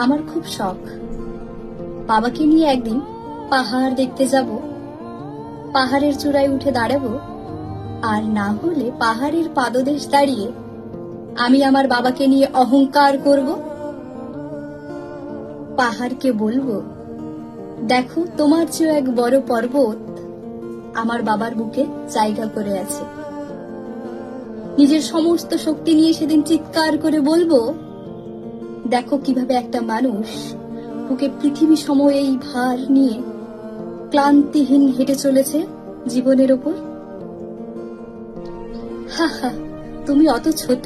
আমার খুব শখ বাবাকে নিয়ে একদিন পাহাড় দেখতে যাব। পাহাড়ের চূড়ায় উঠে দাঁড়াবো, আর না হলে পাহাড়ের পাদদেশ দাঁড়িয়ে আমি আমার বাবাকে নিয়ে অহংকার করব। পাহাড়কে বলবো, দেখো তোমার চেয়ে এক বড় পর্বত আমার বাবার বুকে জায়গা করে আছে। নিজের সমস্ত শক্তি নিয়ে সেদিন চিৎকার করে বলবো, দেখো কিভাবে একটা মানুষ বুকে পৃথিবী সময় এই ভার নিয়ে ক্লান্তিহীন হেঁটে চলেছে জীবনের ওপর। হা হা, তুমি অত ছোট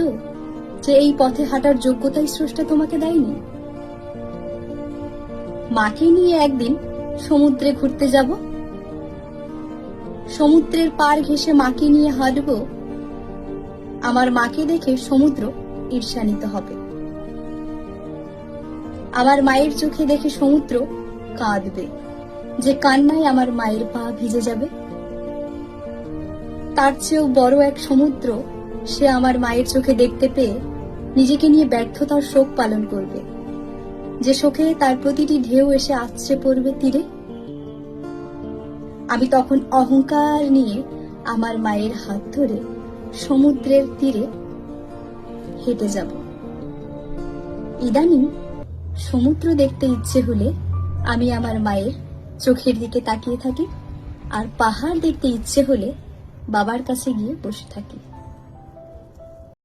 যে এই পথে হাঁটার যোগ্যতাই স্রষ্টা তোমাকে দেয়নি। মাকে নিয়ে একদিন সমুদ্রে ঘুরতে যাব। সমুদ্রের পার ঘেঁষে মাকে নিয়ে হাঁটব। আমার মাকে দেখে সমুদ্র ঈর্ষান্বিত হবে। আমার মায়ের চোখে দেখে সমুদ্র কাঁদবে, যে কান্নায় আমার মায়ের পা ভিজে যাবে। তার চেয়েও বড় এক সমুদ্র সে আমার মায়ের চোখে দেখতে পেয়ে নিজেকে নিয়ে ব্যর্থতার শোক পালন করবে, যে শোকে তার প্রতিটি ঢেউ এসে আছড়ে পড়বে তীরে। আমি তখন অহংকার নিয়ে আমার মায়ের হাত ধরে সমুদ্রের তীরে হেঁটে যাব। ইদানিং সমুদ্র দেখতে ইচ্ছে হলে আমি আমার মায়ের চোখের দিকে তাকিয়ে থাকি, আর পাহাড় দেখতে ইচ্ছে হলে বাবার কাছে গিয়ে বসে থাকি।